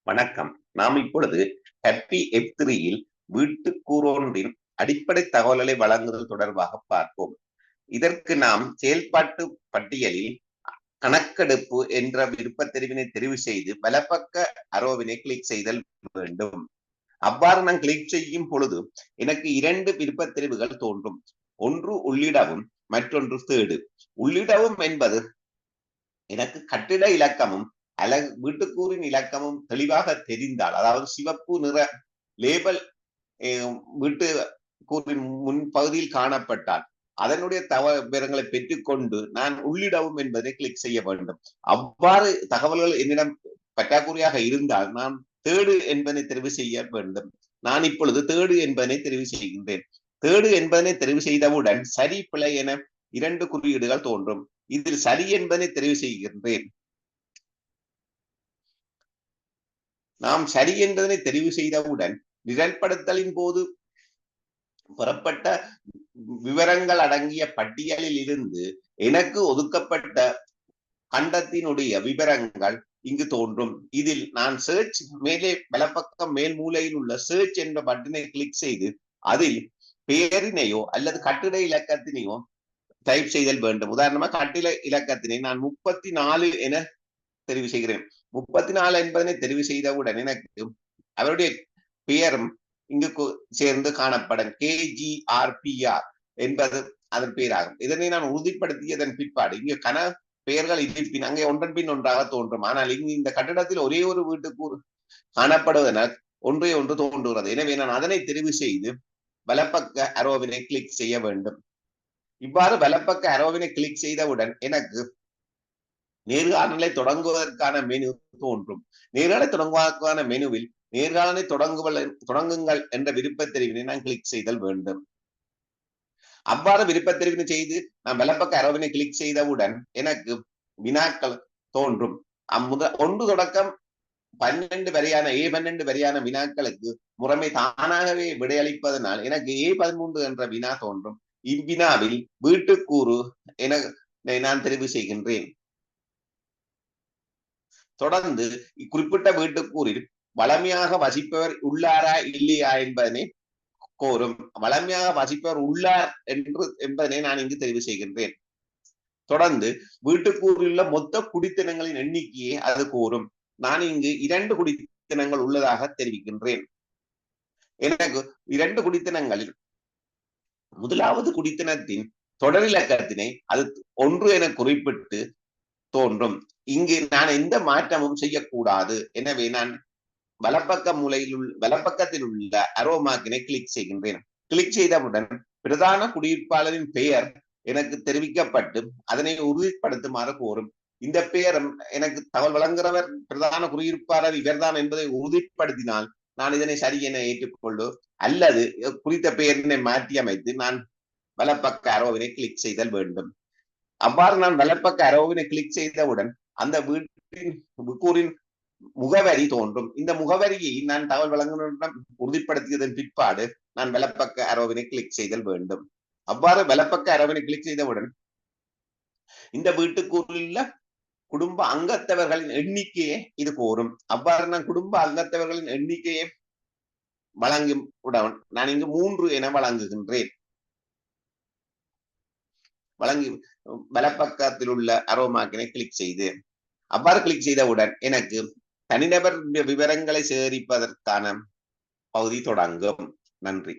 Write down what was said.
வணக்கம். நாம் இப்பொழுது ஹேப்பி F3யில் வீட்டுக்கூறொன்றின் அடிப்படை தகவல்களை வழங்குதல் தொடர்பாக பார்ப்போம். இதற்கு நாம் செயல்பாட்டு பட்டியலில் கணக்கெடுப்பு என்ற விருப்பத் தெரிவினை தெரிவு செய்து வலப்பக்க அரோவினை கிளிக் செய்தல் வேண்டும். அவ்வாறு நான் கிளிக் செய்யும் பொழுது எனக்கு 2 விருப்பத் தெரிவுகள் தோன்றும். ஒன்று உள்ளிடவும், மற்றொன்று தேடு. உள்ளிடவும் என்பது எனக்கு கட்டிட இலக்கமும் வீட்டுக்கூறின் இலக்கமும் தெளிவாக தெரிந்தால், அதாவது சிவப்பு நிற லேபல் வீட்டு கூறின் முன்பகுதியில் காணப்பட்டால் அதனுடைய விவரங்களை பெற்றுக்கொண்டு நான் உள்ளிடவும் என்பதை கிளிக் செய்ய வேண்டும். அவ்வாறு தகவல்கள் என்னிடம் பற்றாக்குறையாக இருந்தால் நான் தேடு என்பதனை தெரிவு செய்ய வேண்டும். நான் இப்பொழுது தேடு என்பதனை தெரிவு செய்கின்றேன். தேடு என்பதனை தெரிவு செய்தவுடன் சரி பிழை என 2 குறியீடுகள் தோன்றும். இதில் சரி என்பதனை தெரிவு செய்கின்றேன். நாம் சரி என்பதனை தெரிவு செய்தவுடன் நிரல்படுத்தலின் போது பெறப்பட்ட விவரங்கள் அடங்கிய பட்டியலில் இருந்து எனக்கு ஒதுக்கப்பட்ட கண்டத்தினுடைய விவரங்கள் இங்கு தோன்றும். இதில் நான் சர்ச் மேலே வலப்பக்கம் மேல் மூலையில் உள்ள சர்ச் என்ற பட்டனை கிளிக் செய்து அதில் பெயரினையோ அல்லது கட்டிட இலக்கத்தினையோ டைப் செய்தல் வேண்டும். உதாரணமாக கட்டிட இலக்கத்தினை நான் 34 என தெரிவு செய்கிறேன். 34 என்பதனை தெரிவு செய்தவுடன் எனக்கு அவருடைய பெயரும் இங்கு சேர்ந்து காணப்படும். KGRPR என்பது அதன் பெயராகும். இதனை நான் உறுதிப்படுத்தியதன் பிற்பாடு இங்கு கன பெயர்கள் இருப்பின் அங்கே ஒன்றன் பின் ஒன்றாக தோன்றும். ஆனால் இங்கு இந்த கட்டிடத்தில் ஒரே ஒரு வீட்டுக்கூறு காணப்படுவதனால் ஒன்றே ஒன்று தோன்றுகிறது. எனவே நான் அதனை தெரிவு செய்து வலப்பக்க அரோவினை கிளிக் செய்ய வேண்டும். இவ்வாறு வலப்பக்க அரோவினை கிளிக் செய்தவுடன் எனக்கு நேர்காணலை தொடங்குவதற்கான மெனு தோன்றும். நேர்காணலை தொடங்குவதற்கான மெனுவில் நேர்காணலை தொடங்குங்கள் என்ற விருப்பத் தெரிவினை நான் கிளிக் செய்தல் வேண்டும். அவ்வாறு விருப்பத் தெரிவினை செய்து நான் வலப்பக்க அரோவினை கிளிக் செய்தவுடன் எனக்கு வினாக்கள் தோன்றும். 1 தொடக்கம் 12 வரையான A12 வரையான வினாக்களுக்கு முறைமை தானாகவே விடையளிப்பதனால் எனக்கு A13 என்ற வினா தோன்றும். இவ்வினாவில் வீட்டுக்கூறு என நான் தெரிவு செய்கின்றேன். தொடர்ந்து குறிப்பிட்ட வீட்டுக்கூறில் வளமையாக வசிப்பவர் உள்ளாரா இல்லையா என்பதனை கோரும். வளமையாக வசிப்பவர் உள்ளார் என்பதனை நான் இங்கு தெரிவு செய்கின்றேன். தொடர்ந்து வீட்டுக்கூறில் உள்ள மொத்த குடித்தனங்களின் எண்ணிக்கையை அது கோரும். நான் இங்கு 2 குடித்தனங்கள் உள்ளதாக தெரிவிக்கின்றேன். எனக்கு 2 குடித்தனங்களில் முதலாவது குடித்தனத்தின் தொடரிலக்கத்தினை அது 1 என குறிப்பிட்டு தோன்றும். இங்கு நான் எந்த மாற்றமும் செய்யக்கூடாது. எனவே நான் வலப்பக்கத்தில் உள்ள அரோ மார்க்கினை கிளிக் செய்கின்றேன். கிளிக் செய்தவுடன் பிரதான குடியிருப்பாளரின் பெயர் எனக்கு தெரிவிக்கப்பட்டு அதனை உறுதிப்படுத்துமாறு கோரும். இந்த பெயரும் எனக்கு தகவல் வழங்குகிறவர் பிரதான குடியிருப்பாளர் இவர்தான் என்பதை உறுதிப்படுத்தினால் நான் இதனை சரி என ஏற்றுக்கொள்ளு, அல்லது குறித்த பெயரினை மாற்றி அமைத்து நான் வலப்பக்க அரோவினை கிளிக் செய்தல் வேண்டும். அவ்வாறு நான் வலப்பக்க அரோவினை கிளிக் செய்தவுடன் அந்த வீட்டின் முகவரி தோன்றும். இந்த முகவரியை நான் தகவல் வழங்குநரிடம் உறுதிப்படுத்தியதன் பிற்பாடு நான் வலப்பக்க அரோவினை கிளிக் செய்தல் வேண்டும். அவ்வாறு வலப்பக்க அரோவினை கிளிக் செய்தவுடன் இந்த வீட்டுக்குள்ள குடும்ப அங்கத்தவர்களின் எண்ணிக்கையை இது கோரும். அவ்வாறு நான் குடும்ப அங்கத்தவர்களின் எண்ணிக்கையை வழங்கியுடன் நான் இங்கு 3 என வழங்குகின்றேன். வழங்கி வலப்பக்கத்தில் உள்ள அரோ மார்க்கினை கிளிக் செய்து அவ்வாறு கிளிக் செய்தவுடன் எனக்கு தனிநபர் விவரங்களை சேகரிப்பதற்கான பகுதி தொடங்கும். நன்றி.